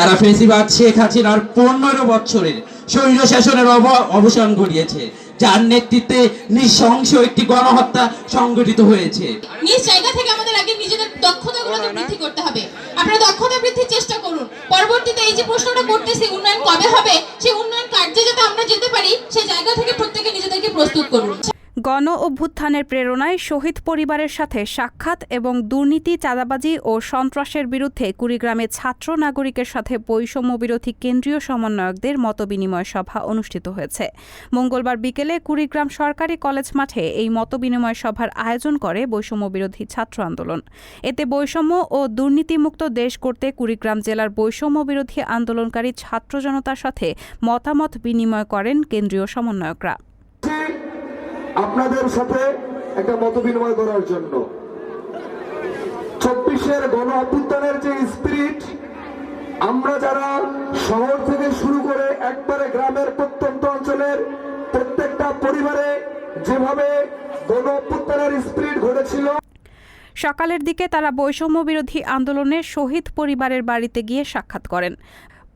তারা ফেসিবাদ শেখ হাসিনার 15 বছরের স্বৈর শাসনের অবসান ঘটিয়েছে, যার নেতৃত্বে নৃশংস একটি গণহত্যা সংগঠিত হয়েছে। নিজ জায়গা থেকে আমাদের আগে নিজেদের দক্ষতাগুলোকে বৃদ্ধি করতে হবে। আপনারা দক্ষতা বৃদ্ধির চেষ্টা করুন। পরবর্তীতে এই যে প্রশ্নটা করতেছি উন্নয়ন কবে হবে, সেই উন্নয়ন কার্যে যাতে আমরা যেতে পারি সেই জায়গা থেকে প্রত্যেকে নিজেদেরকে প্রস্তুত করুন। গণ অভ্যুত্থানের প্রেরণায় শহীদ পরিবারের সাথে সাক্ষাৎ এবং দুর্নীতি, চাঁদাবাজি ও সন্ত্রাসের বিরুদ্ধে কুড়িগ্রামে ছাত্র নাগরিকের সাথে বৈষম্য বিরোধী কেন্দ্রীয় সমন্বয়কদের মতবিনিময় সভা অনুষ্ঠিত হয়েছে। মঙ্গলবার বিকেলে কুড়িগ্রাম সরকারি কলেজ মাঠে এই মতবিনিময় সভার আয়োজন করে বৈষম্য বিরোধী ছাত্র আন্দোলন। এতে বৈষম্য ও দুর্নীতিমুক্ত দেশ করতে কুড়িগ্রাম জেলার বৈষম্য বিরোধী আন্দোলনকারী ছাত্র জনতার সাথে মতামত বিনিময় করেন কেন্দ্রীয় সমন্বয়করা। আপনাদের সাথে একটা মত বিনিময় করার জন্য 24-এর গণ অভ্যুত্থানের যে স্পিরিট, আমরা যারা শহর থেকে শুরু করে একবারে গ্রামের প্রত্যন্ত অঞ্চলের প্রত্যেকটা পরিবারে যেভাবে গণ অভ্যুত্থানের স্পিরিট ঘটেছিল, সকালের দিকে তারা বৈষম্য বিরোধী আন্দোলনের শহীদ পরিবারের বাড়িতে গিয়ে সাক্ষাৎ করেন।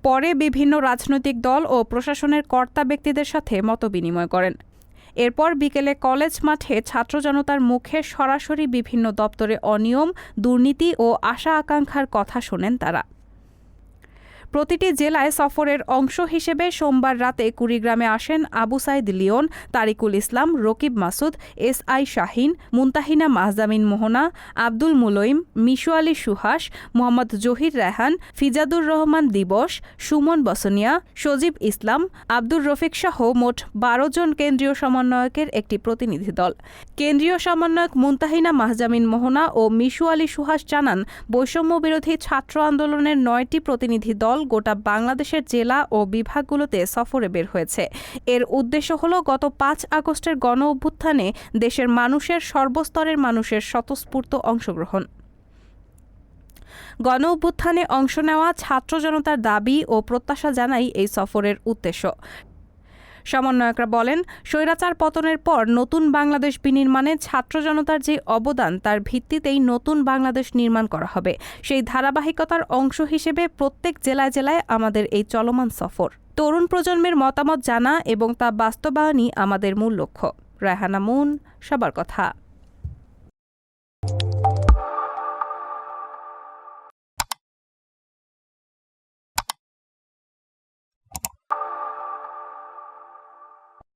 পরে বিভিন্ন রাজনৈতিক দল ও প্রশাসনের কর্তা ব্যক্তিদের সাথে মতবিনিময় করেন। এরপর বিকেলে কলেজ মাঠে ছাত্র জনতার মুখে সরাসরি বিভিন্ন দপ্তরে অনিয়ম, দুর্নীতি ও আশা আকাঙ্ক্ষার কথা শোনেন তারা। প্রতিটি জেলায় সফরের অংশ হিসেবে সোমবার রাতে কুড়িগ্রামে আসেন আবু সাইদ লিওন, তারিকুল ইসলাম, রকিব মাসুদ, SI শাহিন, মুনতাহিনা মাহজামিন মোহনা, আব্দুল মুলইম, মিশু আলী সুহাস, মোহাম্মদ জহির রেহান, ফিজাদুর রহমান দিবস, সুমন বসনিয়া, সজীব ইসলাম, আব্দুর রফিক সহ মোট 12 জন কেন্দ্রীয় সমন্বয়কের একটি প্রতিনিধি দল। কেন্দ্রীয় সমন্বয়ক মুনতাহিনা মাহজামিন মোহনা ও মিশু আলী সুহাস জানান, বৈষম্য বিরোধী ছাত্র আন্দোলনের 9টি প্রতিনিধি দল গোটা বাংলাদেশের জেলা ও বিভাগগুলোতে সফরে বের হয়েছে। এর উদ্দেশ্য হল গত 5 আগস্টের গণ অভ্যুত্থানে দেশের মানুষের সর্বস্তরের মানুষের স্বতঃস্ফূর্ত অংশগ্রহণ। গণ অভ্যুত্থানে অংশ নেওয়া ছাত্র জনতার দাবি ও প্রত্যাশা জানাই এই সফরের উদ্দেশ্য। সমন্বয়করা বলেন, স্বৈরাচার পতনের পর নতুন বাংলাদেশ বিনির্মাণে ছাত্র জনতার যে অবদান তার ভিত্তিতেই নতুন বাংলাদেশ নির্মাণ করা হবে। সেই ধারাবাহিকতার অংশ হিসেবে প্রত্যেক জেলায় জেলায় আমাদের এই চলমান সফর। তরুণ প্রজন্মের মতামত জানা এবং তা বাস্তবায়নই আমাদের মূল লক্ষ্য। রায়হানা মুন, সবার কথা।